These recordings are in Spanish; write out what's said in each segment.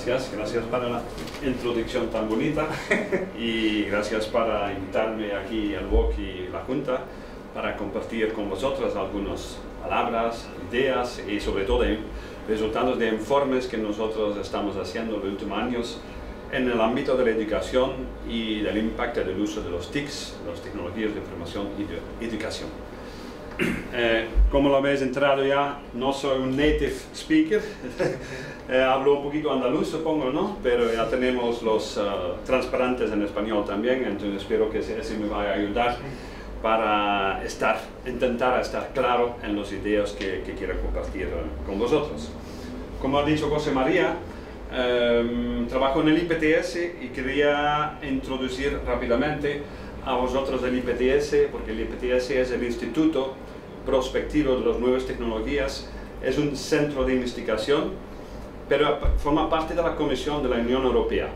Gracias para la introducción tan bonita y gracias por invitarme aquí al WOC y la Junta para compartir con vosotros algunas palabras, ideas y sobre todo resultados de informes que nosotros estamos haciendo en los últimos años en el ámbito de la educación y del impacto del uso de los TICs, las tecnologías de información y de educación. Como lo habéis entrado ya, no soy un native speaker, hablo un poquito andaluz supongo, ¿no? Pero ya tenemos los transparentes en español también, entonces espero que eso me vaya a ayudar para intentar estar claro en las ideas que quiero compartir con vosotros. Como ha dicho José María, trabajo en el IPTS y quería introducir rápidamente a vosotros el IPTS, porque el IPTS es el Instituto Prospectivo de las Nuevas Tecnologías, es un centro de investigación, pero forma parte de la Comisión de la Unión Europea.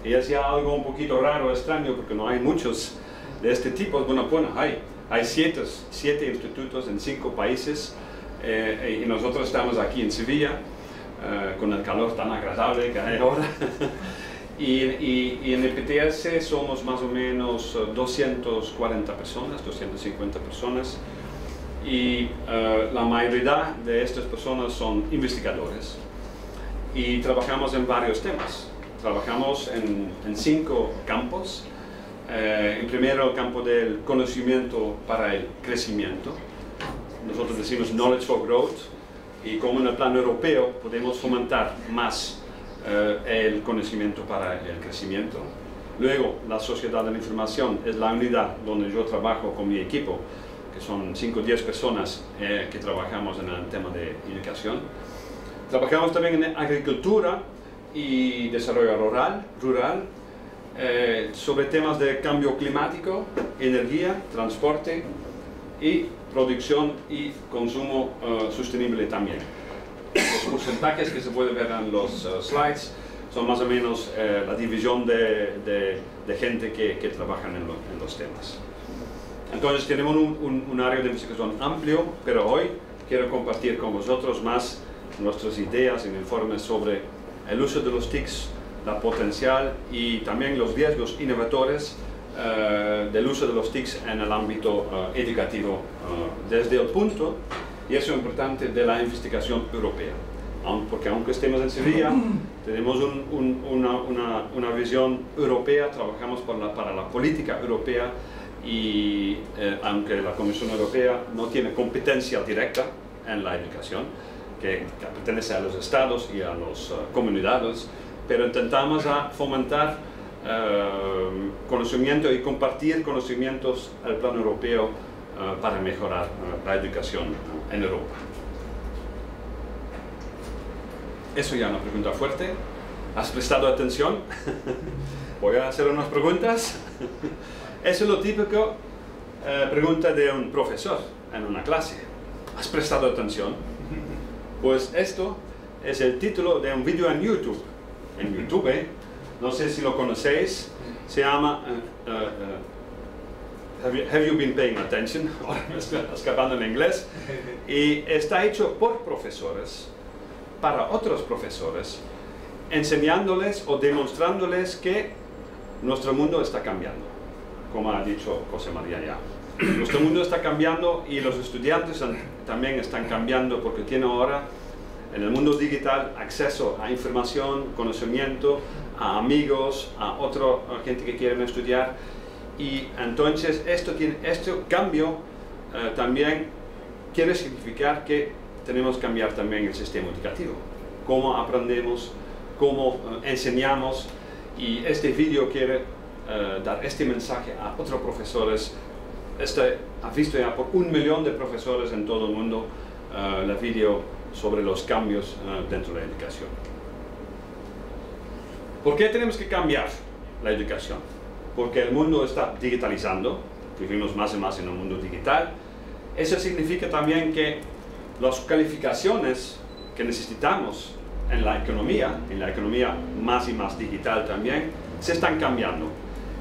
Y es ya algo un poquito raro, extraño, porque no hay muchos de este tipo. Bueno, hay siete institutos en 5 países, y nosotros estamos aquí en Sevilla, con el calor tan agradable que hay ahora. y en el IPTS somos más o menos 240 personas, 250 personas, y la mayoría de estas personas son investigadores. Y trabajamos en varios temas. Trabajamos en 5 campos. En primero, el campo del conocimiento para el crecimiento. Nosotros decimos Knowledge for Growth. Y como en el plano europeo podemos fomentar más el conocimiento para el crecimiento. Luego, la sociedad de la información es la unidad donde yo trabajo con mi equipo, que son 5 o 10 personas que trabajamos en el tema de educación. Trabajamos también en agricultura y desarrollo rural, sobre temas de cambio climático, energía, transporte y producción y consumo sostenible también. Los porcentajes que se pueden ver en los slides son más o menos la división de gente que trabaja en los temas. Entonces tenemos un área de investigación amplio, pero hoy quiero compartir con vosotros más nuestras ideas y informes sobre el uso de los TICs, la potencial y también los riesgos innovadores del uso de los TICs en el ámbito educativo desde el punto, y eso es importante, de la investigación europea. Porque aunque estemos en Sevilla, tenemos una visión europea, trabajamos para la política europea y aunque la Comisión Europea no tiene competencia directa en la educación, que pertenece a los estados y a las comunidades, pero intentamos fomentar conocimiento y compartir conocimientos al plano europeo para mejorar la educación en Europa. Eso ya es una pregunta fuerte. ¿Has prestado atención? Voy a hacer unas preguntas. Eso es lo típico pregunta de un profesor en una clase. ¿Has prestado atención? Pues esto es el título de un vídeo en YouTube. En YouTube, no sé si lo conocéis, se llama Have you been paying attention? Ahora me estoy escapando en inglés. Y está hecho por profesores, para otros profesores, enseñándoles o demostrándoles que nuestro mundo está cambiando, como ha dicho José María ya. Nuestro mundo está cambiando y los estudiantes también están cambiando, porque tienen ahora en el mundo digital acceso a información, conocimiento, a amigos, a gente que quieren estudiar. Y entonces este cambio también quiere significar que tenemos que cambiar también el sistema educativo. Cómo aprendemos, cómo enseñamos, y este vídeo quiere dar este mensaje a otros profesores. Ha visto ya por 1 millón de profesores en todo el mundo el vídeo sobre los cambios dentro de la educación. ¿Por qué tenemos que cambiar la educación? Porque el mundo está digitalizando, vivimos más y más en un mundo digital. Eso significa también que las calificaciones que necesitamos en la economía más y más digital también, se están cambiando.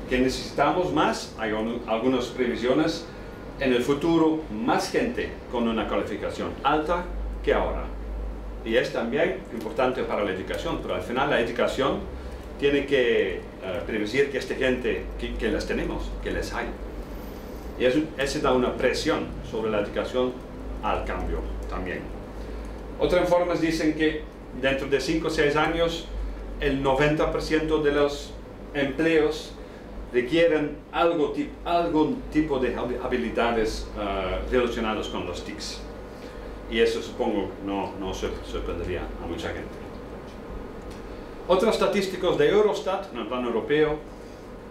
Que necesitamos más, hay algunas previsiones, en el futuro más gente con una calificación alta que ahora. y es también importante para la educación, pero al final la educación tiene que prevenir que esta gente, que las tenemos, que les hay. Y eso da una presión sobre la educación al cambio también. Otros informes dicen que dentro de 5 o 6 años el 90% de los empleos requieren algún tipo de habilidades relacionadas con los TICs. Y eso supongo no sorprendería a mucha gente. Otros estadísticos de Eurostat, en el plano europeo,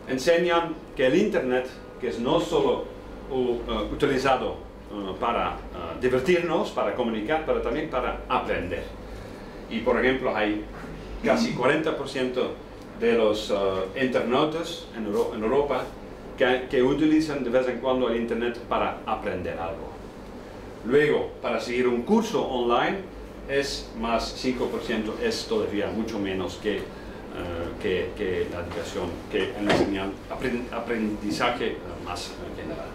enseñan que el Internet, que es no solo utilizado para divertirnos, para comunicar, pero también para aprender. Y por ejemplo, hay casi 40% de los internautas en Europa que utilizan de vez en cuando el Internet para aprender algo. Luego, para seguir un curso online, es más 5%, es todavía mucho menos que la educación, que el aprendizaje más general.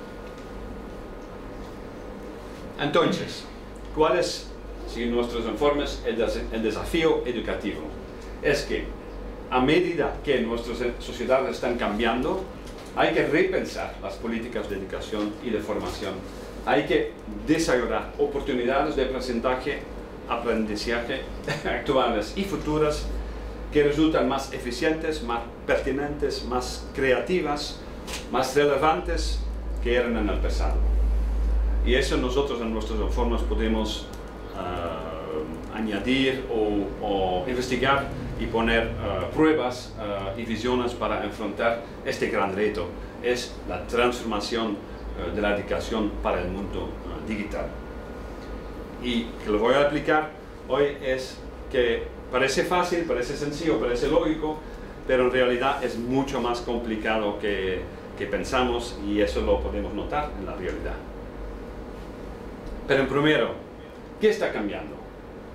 Entonces, ¿cuál es, según nuestros informes, el desafío educativo? Es que a medida que nuestras sociedades están cambiando, hay que repensar las políticas de educación y de formación. Hay que desarrollar oportunidades de aprendizaje actuales y futuras que resultan más eficientes, más pertinentes, más creativas, más relevantes que eran en el pasado. Y eso nosotros en nuestros informes podemos añadir o investigar y poner pruebas y visiones para enfrentar este gran reto. Es la transformación de la educación para el mundo digital. Y que lo voy a aplicar hoy es que parece fácil, parece sencillo, parece lógico, pero en realidad es mucho más complicado que pensamos, y eso lo podemos notar en la realidad. Pero primero, ¿qué está cambiando?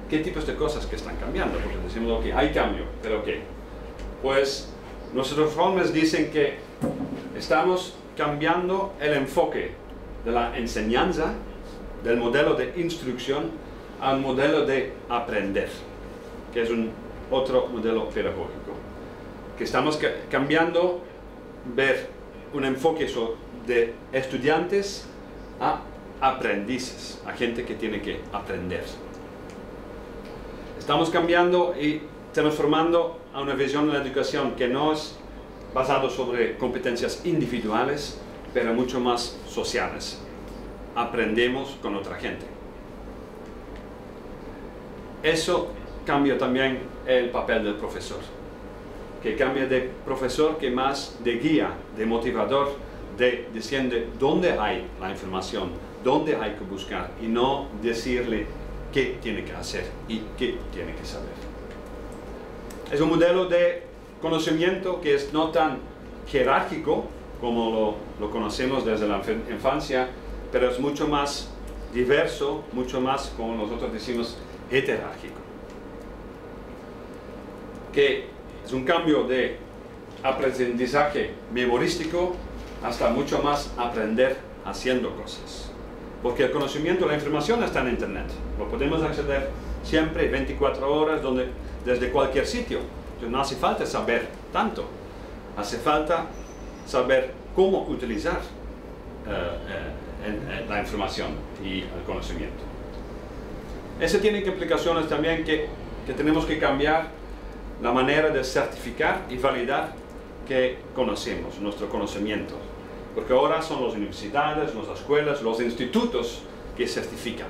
¿Qué tipos de cosas que están cambiando? Porque decimos que hay cambio, ¿pero qué? Pues nuestros informes dicen que estamos cambiando el enfoque de la enseñanza, del modelo de instrucción, al modelo de aprender, que es otro modelo pedagógico. Que estamos cambiando, ver un enfoque de estudiantes a aprendices, a gente que tiene que aprender. Estamos cambiando y transformando a una visión de la educación que no es basada sobre competencias individuales, pero mucho más sociales. Aprendemos con otra gente. Eso cambia también el papel del profesor, que cambia de profesor que más de guía, de motivador, de diciendo dónde hay la información, dónde hay que buscar, y no decirle qué tiene que hacer y qué tiene que saber. Es un modelo de conocimiento que es no tan jerárquico como lo conocemos desde la infancia, pero es mucho más diverso, mucho más, como nosotros decimos, heterárquico. Que es un cambio de aprendizaje memorístico hasta mucho más aprender haciendo cosas. Porque el conocimiento, la información está en Internet. Lo podemos acceder siempre, 24 horas, desde cualquier sitio. Entonces no hace falta saber tanto. Hace falta saber cómo utilizar la información y el conocimiento. Eso tiene implicaciones también que tenemos que cambiar la manera de certificar y validar que conocemos, nuestro conocimiento. Porque ahora son las universidades, las escuelas, los institutos que certifican.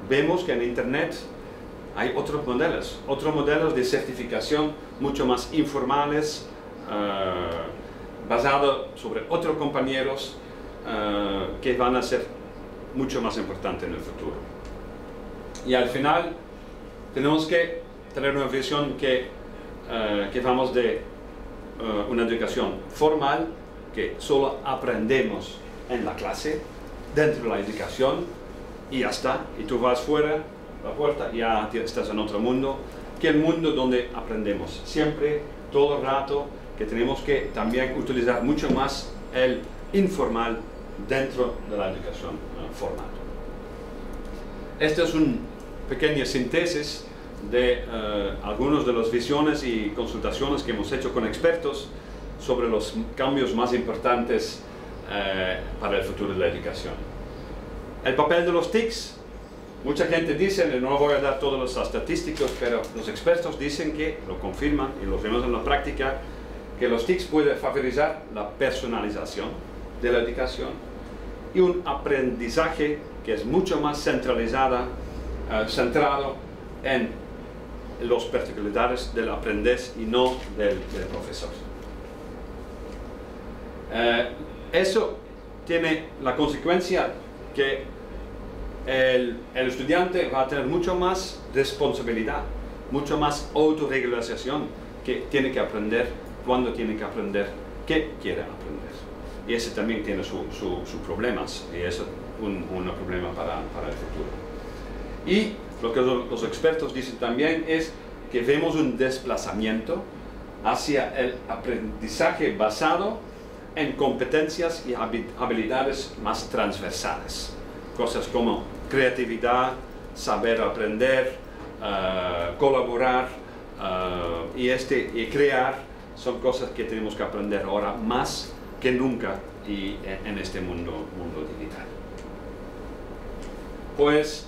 Vemos que en Internet hay otros modelos de certificación mucho más informales, basados sobre otros compañeros que van a ser mucho más importantes en el futuro. Y al final tenemos que tener una visión que vamos de una educación formal, que solo aprendemos en la clase, dentro de la educación, y ya está. Y tú vas fuera, la puerta, y ya estás en otro mundo, que el mundo donde aprendemos. Siempre, todo el rato, que tenemos que también utilizar mucho más el informal dentro de la educación formal. Este es un pequeña síntesis de algunas de las visiones y consultaciones que hemos hecho con expertos sobre los cambios más importantes para el futuro de la educación. El papel de los TICs, mucha gente dice, no voy a dar todos los estadísticos, pero los expertos dicen que, lo confirman y lo vemos en la práctica, que los TICs pueden favorecer la personalización de la educación y un aprendizaje que es mucho más centrado en las particularidades del aprendiz y no del profesor. Eso tiene la consecuencia que el estudiante va a tener mucho más responsabilidad, mucho más autorregulación, que tiene que aprender, cuándo tiene que aprender, qué quiere aprender. Y ese también tiene sus problemas, y eso es un problema para el futuro. Y lo que los expertos dicen también es que vemos un desplazamiento hacia el aprendizaje basado en competencias y habilidades más transversales. Cosas como creatividad, saber aprender, colaborar y crear son cosas que tenemos que aprender ahora más que nunca y en este mundo digital. Pues,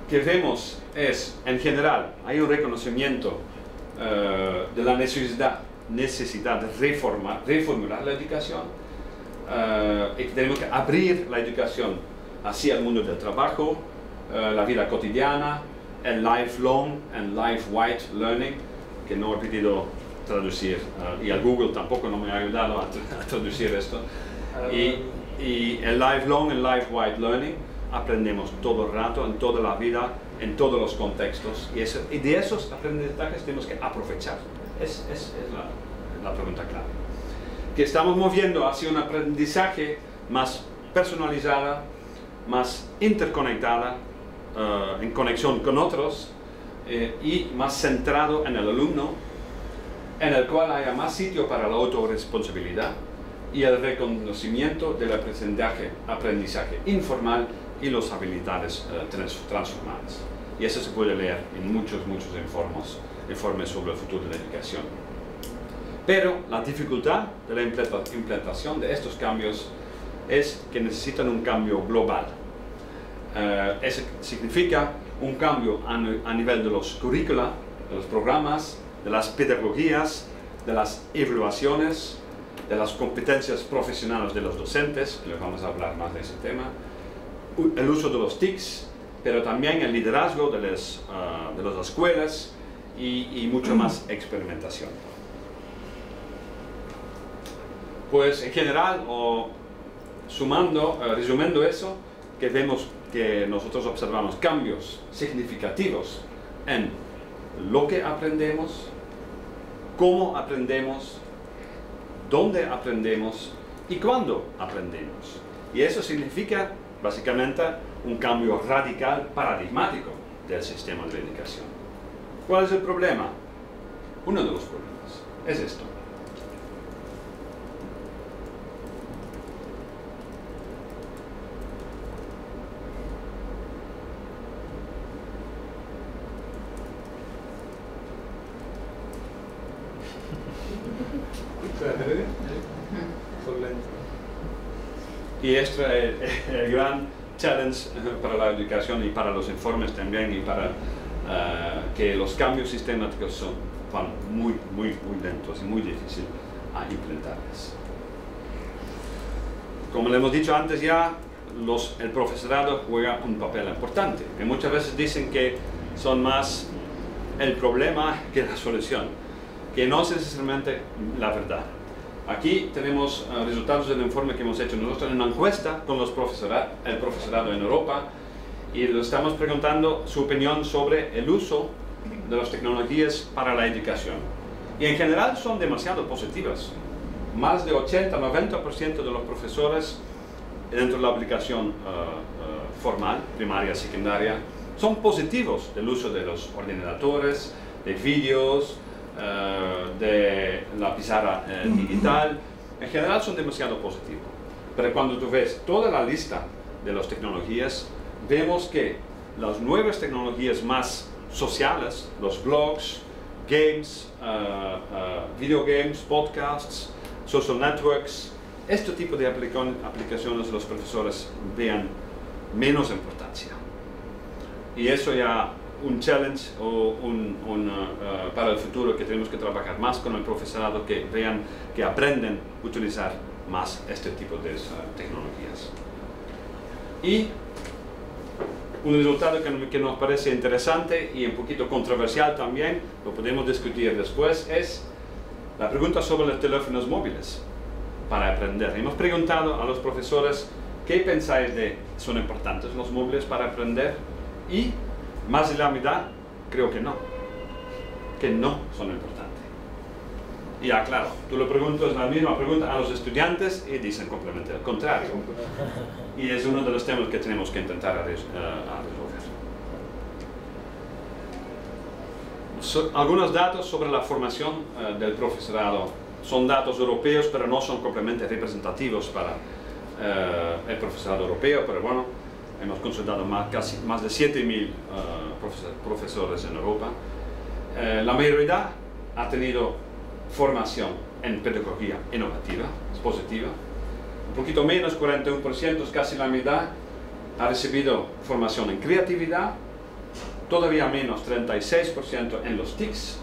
que vemos es, en general, hay un reconocimiento de la necesidad de reformular la educación y que tenemos que abrir la educación hacia el mundo del trabajo, la vida cotidiana, el lifelong and life-wide learning, que no he podido traducir, y el Google tampoco no me ha ayudado a traducir esto, y el lifelong and life-wide learning, aprendemos todo el rato, en toda la vida, en todos los contextos, y de esos aprendizajes tenemos que aprovechar. Es la pregunta clave. Que estamos moviendo hacia un aprendizaje más personalizado, más interconectada, en conexión con otros, y más centrado en el alumno, en el cual haya más sitio para la autorresponsabilidad y el reconocimiento del aprendizaje informal y las habilidades transformadas. Y eso se puede leer en muchos informes sobre el futuro de la educación. Pero la dificultad de la implementación de estos cambios es que necesitan un cambio global. Eso significa un cambio a nivel de los currícula, de los programas, de las pedagogías, de las evaluaciones, de las competencias profesionales de los docentes, que les vamos a hablar más de ese tema, el uso de los TICs, pero también el liderazgo de las escuelas y mucho más experimentación. Pues en general, resumiendo eso, que vemos que nosotros observamos cambios significativos en lo que aprendemos, cómo aprendemos, dónde aprendemos y cuándo aprendemos. Y eso significa básicamente un cambio radical, paradigmático del sistema de educación. ¿Cuál es el problema? Uno de los problemas es esto. Y este es el gran challenge para la educación y para los informes también, y para que los cambios sistemáticos van muy lentos y muy difíciles a implementarlos. Como le hemos dicho antes ya, el profesorado juega un papel importante, que muchas veces dicen que son más el problema que la solución, que no es necesariamente la verdad. Aquí tenemos resultados del informe que hemos hecho nosotros en una encuesta con el profesorado en Europa, y le estamos preguntando su opinión sobre el uso de las tecnologías para la educación. Y en general son demasiado positivas. Más de 80-90% de los profesores dentro de la aplicación formal, primaria, secundaria, son positivos del uso de los ordenadores, de vídeos, de la pizarra digital. En general son demasiado positivos, pero cuando tú ves toda la lista de las tecnologías, vemos que las nuevas tecnologías más sociales, los blogs, games, videogames, podcasts, social networks, este tipo de aplicaciones los profesores vean menos importancia. Y eso ya un challenge o para el futuro, que tenemos que trabajar más con el profesorado, que vean, que aprenden a utilizar más este tipo de tecnologías. Y un resultado que nos parece interesante y un poquito controversial también, lo podemos discutir después, es la pregunta sobre los teléfonos móviles para aprender. Hemos preguntado a los profesores qué pensáis de, ¿son importantes los móviles para aprender? Y más de la mitad creo que no son importantes. Y ya claro, tú le preguntas la misma pregunta a los estudiantes y dicen completamente el contrario. Y es uno de los temas que tenemos que intentar resolver. Algunos datos sobre la formación del profesorado. Son datos europeos, pero no son completamente representativos para el profesorado europeo, pero bueno, hemos consultado más de 7.000 profesores en Europa. La mayoría ha tenido formación en pedagogía innovativa, es positiva. Un poquito menos, 41%, casi la mitad, ha recibido formación en creatividad, todavía menos, 36% en los TICs,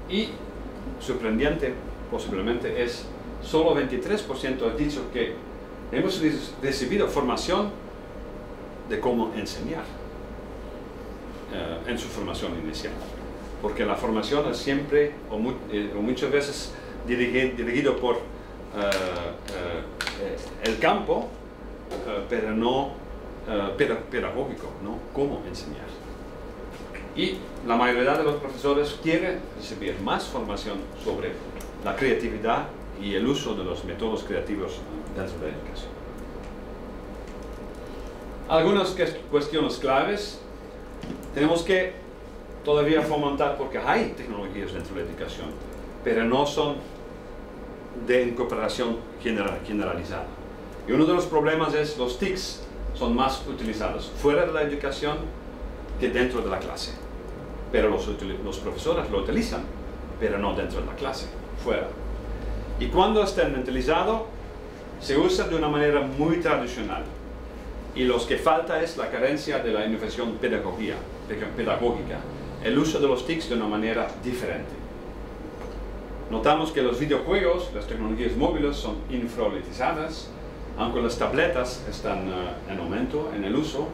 y sorprendente posiblemente es solo 23% ha dicho que hemos recibido formación de cómo enseñar en su formación inicial, porque la formación es siempre o muchas veces dirigido por el campo, pero no pedagógico, no cómo enseñar. Y la mayoría de los profesores quiere recibir más formación sobre la creatividad y el uso de los métodos creativos dentro de la educación. Algunas cuestiones claves tenemos que todavía fomentar, porque hay tecnologías dentro de la educación, pero no son de incorporación generalizada. Y uno de los problemas es los TICs son más utilizados fuera de la educación que dentro de la clase. Pero los profesores lo utilizan, pero no dentro de la clase, fuera. Y cuando estén utilizados, se usa de una manera muy tradicional. Y lo que falta es la carencia de la innovación pedagógica, el uso de los TICs de una manera diferente. Notamos que los videojuegos, las tecnologías móviles son infrautilizadas, aunque las tabletas están en aumento en el uso,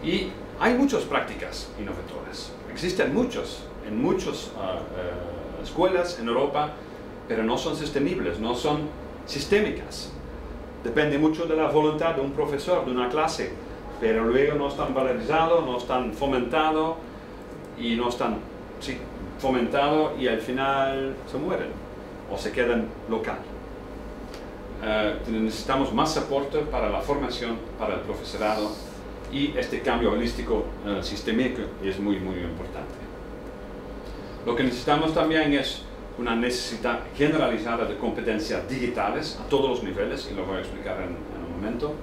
y hay muchas prácticas innovadoras. Existen muchos en muchas escuelas en Europa, pero no son sostenibles, no son sistémicas. Depende mucho de la voluntad de un profesor, de una clase, pero luego no están valorizados, no están fomentados y no están fomentados y al final se mueren o se quedan local. Necesitamos más soporte para la formación, para el profesorado, y este cambio holístico sistémico es muy importante. Lo que necesitamos también es una necesidad generalizada de competencias digitales a todos los niveles, y lo voy a explicar en un momento,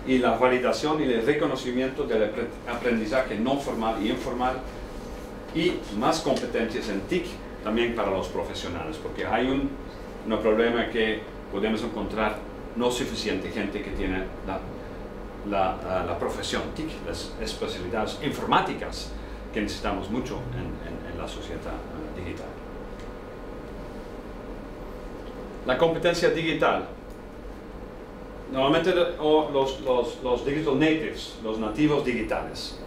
y la validación y el reconocimiento del aprendizaje no formal y informal, y más competencias en TIC también para los profesionales, porque hay un problema que podemos encontrar no suficiente gente que tiene la profesión TIC, las especialidades informáticas que necesitamos mucho en la sociedad digital. La competencia digital. Normalmente los digital natives, los nativos digitales.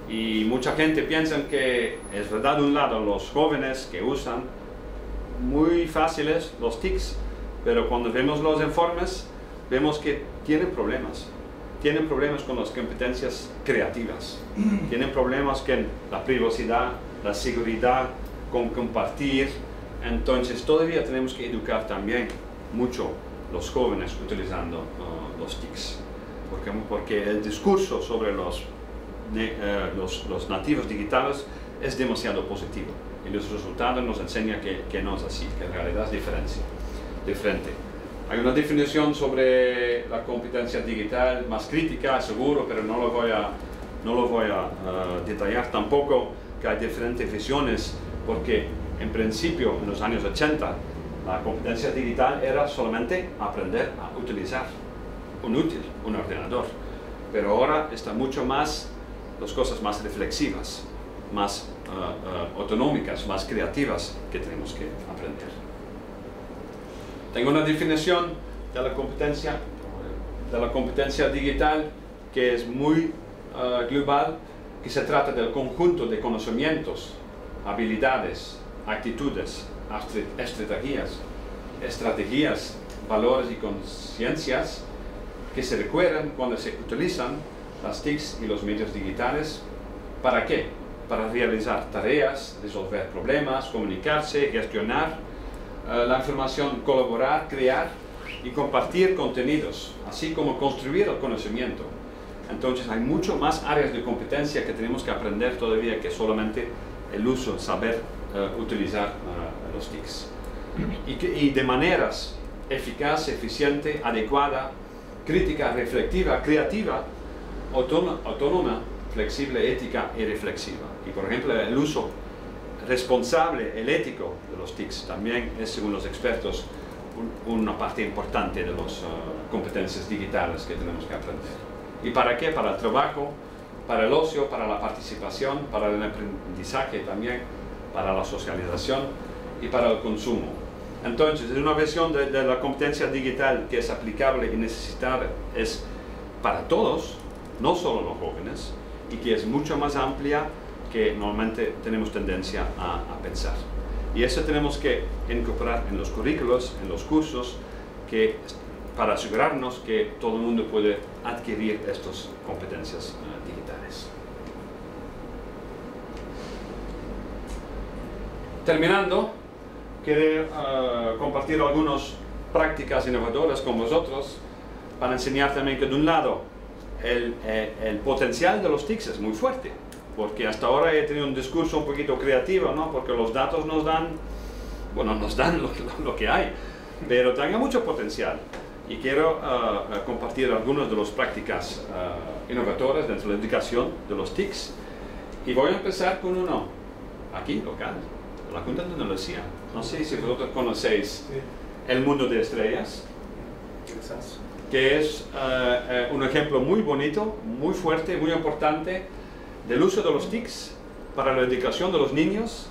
Y mucha gente piensa que es verdad de un lado los jóvenes que usan muy fáciles los TICs, pero cuando vemos los informes vemos que tienen problemas. Tienen problemas con las competencias creativas, tienen problemas con la privacidad, la seguridad, con compartir. Entonces todavía tenemos que educar también mucho los jóvenes utilizando los TICs, porque el discurso sobre los nativos digitales es demasiado positivo y los resultados nos enseñan que no es así, que en realidad es diferente. Hay una definición sobre la competencia digital más crítica, seguro, pero no lo voy a detallar tampoco, que hay diferentes visiones, porque en principio, en los años 80, la competencia digital era solamente aprender a utilizar un ordenador. Pero ahora está mucho más, las cosas más reflexivas, más autonómicas, más creativas que tenemos que aprender. Tengo una definición de la competencia digital que es muy global, que se trata del conjunto de conocimientos, habilidades, actitudes, estrategias, valores y conciencias que se recuerdan cuando se utilizan las TICs y los medios digitales. ¿Para qué? Para realizar tareas, resolver problemas, comunicarse, gestionar la información, colaborar, crear y compartir contenidos, así como construir el conocimiento. Entonces hay mucho más áreas de competencia que tenemos que aprender todavía que solamente el uso, saber utilizar los TICs. Y de maneras eficaz, eficiente, adecuada, crítica, reflexiva, creativa, autónoma, flexible, ética y reflexiva. Y por ejemplo, el uso responsable, el ético de los TICs también es, según los expertos, una parte importante de las competencias digitales que tenemos que aprender. ¿Y para qué? Para el trabajo, para el ocio, para la participación, para el aprendizaje también, para la socialización y para el consumo. Entonces, es una visión de la competencia digital que es aplicable y necesitada es para todos, no solo los jóvenes, y que es mucho más amplia que normalmente tenemos tendencia a pensar. Y eso tenemos que incorporar en los currículos, en los cursos, para asegurarnos que todo el mundo puede adquirir estas competencias digitales. Terminando, quiero compartir algunas prácticas innovadoras con vosotros para enseñar también que de un lado el potencial de los TICs es muy fuerte, porque hasta ahora he tenido un discurso un poquito creativo, ¿no? Porque los datos nos dan, bueno, nos dan lo que hay, pero tenga mucho potencial. Y quiero compartir algunas de las prácticas innovadoras dentro de la educación de los TICs. Y voy a empezar con uno aquí, local, la Junta de Andalucía. No sé si vosotros conocéis el mundo de estrellas, que es un ejemplo muy bonito, muy fuerte, muy importante del uso de los TICs para la educación de los niños,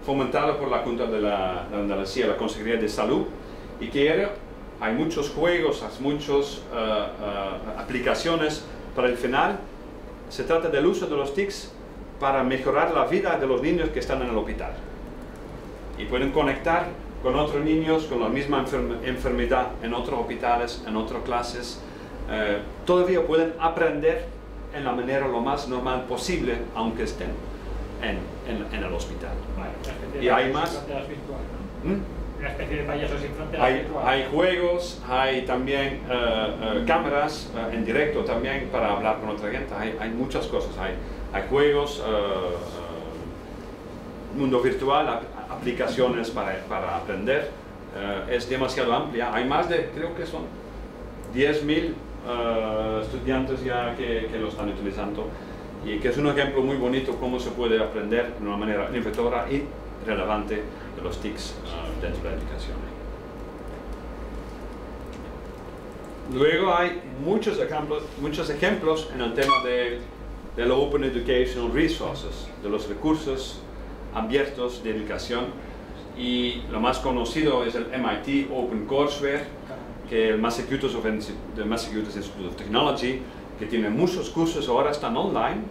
fomentado por la Junta de Andalucía, la Consejería de Salud, y que hay muchos juegos, hay muchas aplicaciones para el final. Se trata del uso de los TICs para mejorar la vida de los niños que están en el hospital. Y pueden conectar con otros niños con la misma enfermedad en otros hospitales, en otras clases. Todavía pueden aprender en la manera lo más normal posible, aunque estén en el hospital. Y hay más. Una especie de payasos sin fronteras. Hay juegos, hay también cámaras en directo también para hablar con otra gente. Hay muchas cosas. Hay juegos, mundo virtual, aplicaciones para aprender. Es demasiado amplia. Hay más de, creo que son 10.000 estudiantes ya que lo están utilizando. Y que es un ejemplo muy bonito cómo se puede aprender de una manera innovadora y relevante de los TICs dentro de la educación. Luego hay muchos ejemplos en el tema de los Open Educational Resources, de los recursos abiertos de educación, y lo más conocido es el MIT Open Courseware, que el Massachusetts Institute of Technology, que tiene muchos cursos, ahora están online,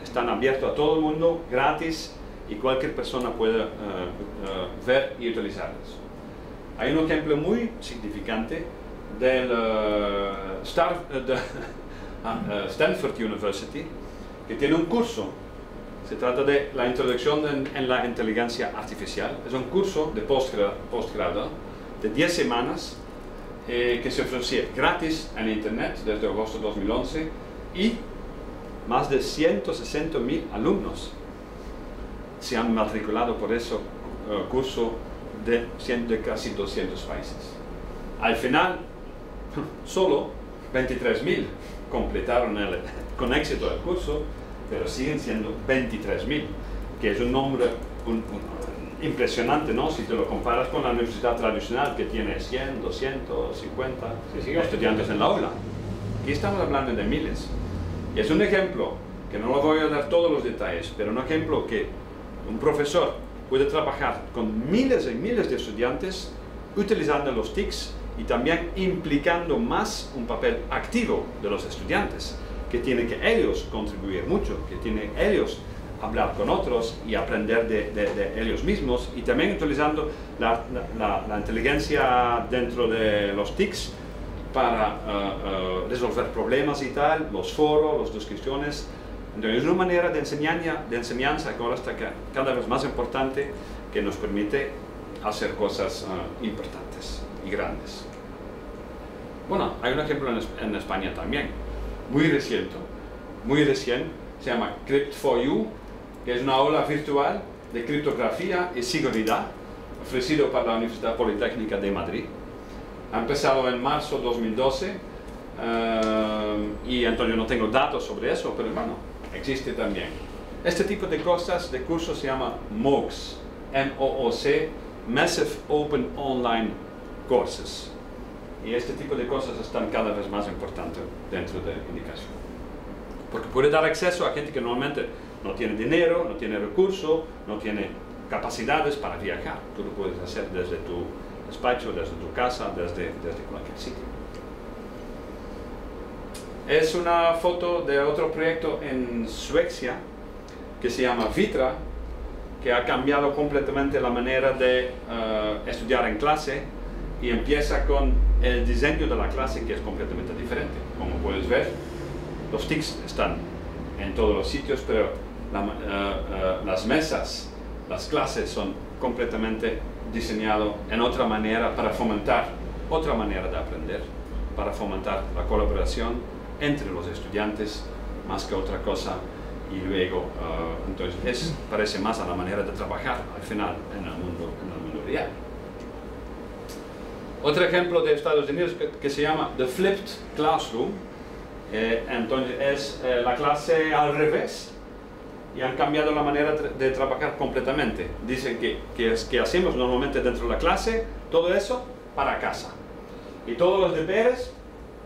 están abiertos a todo el mundo, gratis, y cualquier persona puede ver y utilizarlos. Hay un ejemplo muy significante del Stanford University, que tiene un curso. Se trata de la introducción en la inteligencia artificial. Es un curso de postgrado de 10 semanas que se ofrecía gratis en internet desde agosto de 2011, y más de 160.000 alumnos se han matriculado por ese curso de casi 200 países. Al final, solo 23.000 completaron con éxito el curso, pero siguen siendo 23.000, que es un número impresionante, ¿no? Si te lo comparas con la universidad tradicional, que tiene 100, 250 estudiantes en la aula. Aquí estamos hablando de miles. Y es un ejemplo, que no lo voy a dar todos los detalles, pero un ejemplo que un profesor puede trabajar con miles y miles de estudiantes utilizando los TICs y también implicando más un papel activo de los estudiantes, que tienen que ellos contribuir mucho, que tienen ellos hablar con otros y aprender de ellos mismos, y también utilizando la inteligencia dentro de los TICs para resolver problemas y tal, los foros, las discusiones. Entonces es una manera de enseñanza que ahora está cada vez más importante, que nos permite hacer cosas importantes y grandes. Bueno, hay un ejemplo en España también, muy reciente, se llama Crypt4U, que es una aula virtual de criptografía y seguridad, ofrecido por la Universidad Politécnica de Madrid. Ha empezado en marzo de 2012, y entonces yo no tengo datos sobre eso, pero bueno, existe también. Este tipo de cosas, de cursos, se llama MOOCs, M-O-O-C, Massive Open Online Courses. Y este tipo de cosas están cada vez más importantes dentro de indicación. Porque puede dar acceso a gente que normalmente no tiene dinero, no tiene recursos, no tiene capacidades para viajar. Tú lo puedes hacer desde tu despacho, desde tu casa, desde cualquier sitio. Es una foto de otro proyecto en Suecia que se llama Vitra, que ha cambiado completamente la manera de estudiar en clase, y empieza con el diseño de la clase, que es completamente diferente. Como puedes ver, los TICs están en todos los sitios, pero las mesas, las clases son completamente diseñadas en otra manera para fomentar otra manera de aprender, para fomentar la colaboración entre los estudiantes más que otra cosa. Y luego, entonces, parece más a la manera de trabajar al final en el mundo real. Otro ejemplo de Estados Unidos que se llama The Flipped Classroom, entonces es la clase al revés, y han cambiado la manera de trabajar completamente. Dicen que hacemos normalmente dentro de la clase, todo eso para casa, y todos los deberes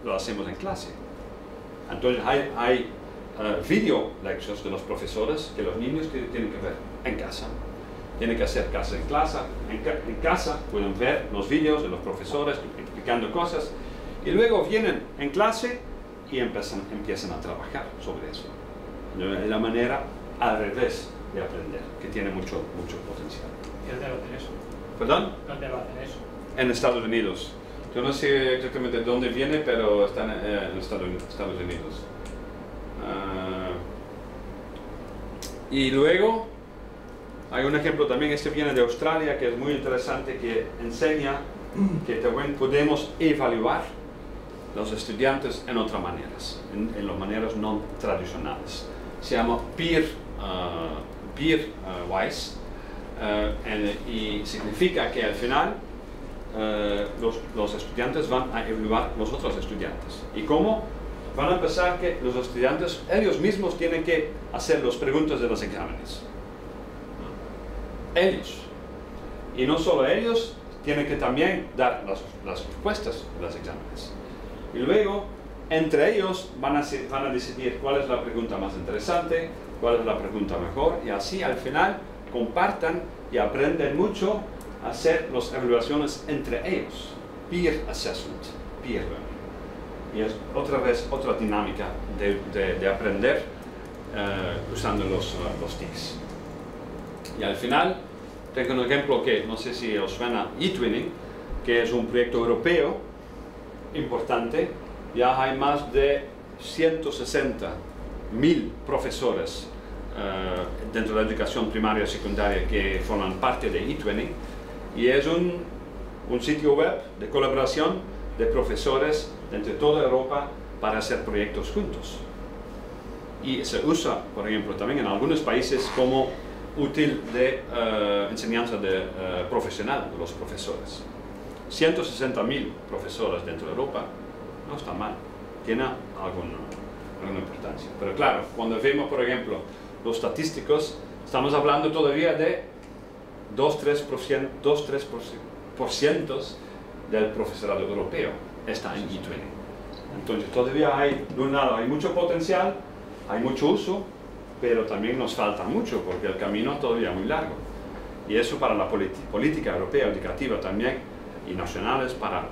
lo hacemos en clase. Entonces hay video lectures de los profesores que los niños tienen que ver en casa. Tienen que hacer casa en casa. En casa pueden ver los vídeos de los profesores explicando cosas, y luego vienen en clase y empiezan a trabajar sobre eso. Es la manera al revés de aprender, que tiene mucho potencial. ¿Y dónde lo hacen eso? ¿Perdón? ¿Dónde lo hacen eso? En Estados Unidos. Yo no sé exactamente de dónde viene, pero están en Estados Unidos. Y luego hay un ejemplo también, este viene de Australia, que es muy interesante, que enseña que también podemos evaluar los estudiantes en otras maneras, en las maneras no tradicionales. Se llama peer-wise, y significa que al final los estudiantes van a evaluar los otros estudiantes. ¿Y cómo? Van a empezar que los estudiantes ellos mismos tienen que hacer las preguntas de los exámenes. Ellos. Y no solo ellos, tienen que también dar las respuestas de los exámenes. Y luego, entre ellos, van a decidir cuál es la pregunta más interesante, cuál es la pregunta mejor, y así al final compartan y aprenden mucho a hacer las evaluaciones entre ellos. Peer assessment, peer learning. Y es otra vez otra dinámica de aprender usando los TICs. Y al final, tengo un ejemplo que no sé si os suena, eTwinning, que es un proyecto europeo importante. Ya hay más de 160.000 profesores dentro de la educación primaria y secundaria que forman parte de eTwinning, y es un sitio web de colaboración de profesores entre toda Europa para hacer proyectos juntos. Y se usa, por ejemplo, también en algunos países como útil de enseñanza profesional de los profesores. 160.000 profesores dentro de Europa, no está mal, tiene alguna importancia. Pero claro, cuando vemos, por ejemplo, los estadísticos, estamos hablando todavía de 2-3% del profesorado europeo está en e-twinning. Entonces todavía hay, de un lado, hay mucho potencial, hay mucho uso, pero también nos falta mucho porque el camino es todavía muy largo. Y eso para la política europea educativa también y nacionales para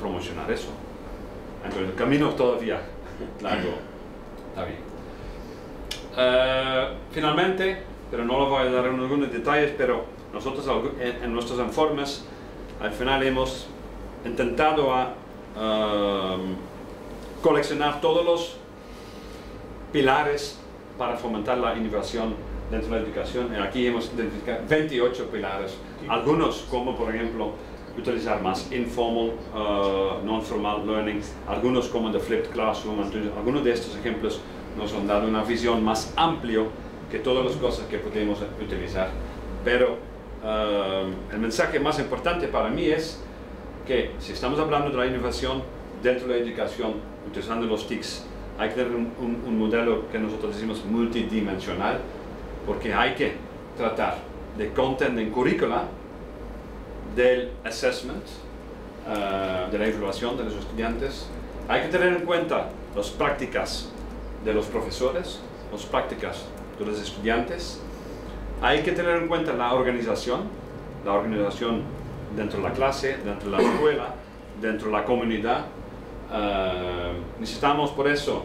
promocionar eso. Entonces el camino es todavía largo. Está bien. Finalmente, pero no lo voy a dar en algunos detalles, pero nosotros en nuestros informes al final hemos intentado coleccionar todos los pilares para fomentar la innovación dentro de la educación. Y aquí hemos identificado 28 pilares, algunos como por ejemplo utilizar más informal, non-formal learning, algunos como the flipped classroom. Entonces, algunos de estos ejemplos nos han dado una visión más amplia que todas las cosas que podemos utilizar. Pero el mensaje más importante para mí es que si estamos hablando de la innovación dentro de la educación, utilizando los TICs, hay que tener un modelo que nosotros decimos multidimensional, porque hay que tratar de content en currícula, del assessment, de la evaluación de los estudiantes. Hay que tener en cuenta las prácticas de los profesores, las prácticas de los estudiantes. Hay que tener en cuenta la organización dentro de la clase, dentro de la escuela, dentro de la comunidad. Necesitamos por eso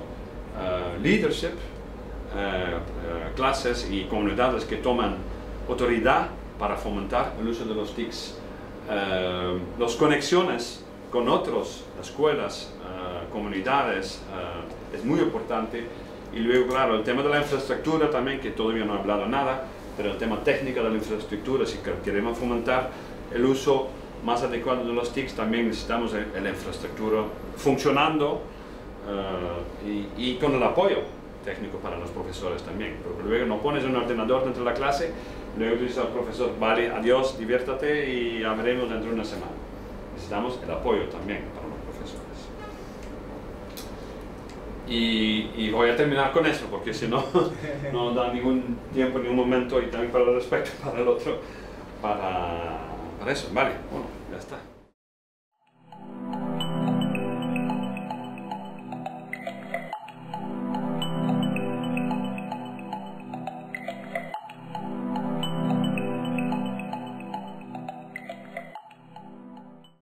leadership, clases y comunidades que toman autoridad para fomentar el uso de los TICs. Las conexiones con otras escuelas, comunidades, es muy importante. Y luego, claro, el tema de la infraestructura también, que todavía no he hablado nada, pero el tema técnico de la infraestructura, si queremos fomentar el uso más adecuado de los TICs, también necesitamos la infraestructura funcionando y con el apoyo técnico para los profesores también, porque luego no pones un ordenador dentro de la clase, luego dices al profesor, vale, adiós, diviértate y ya veremos dentro de una semana. Necesitamos el apoyo también para los profesores. Y voy a terminar con eso, porque si no, no da ningún tiempo, ningún momento, y también para el respeto para el otro, para eso. Vale, bueno, ya está.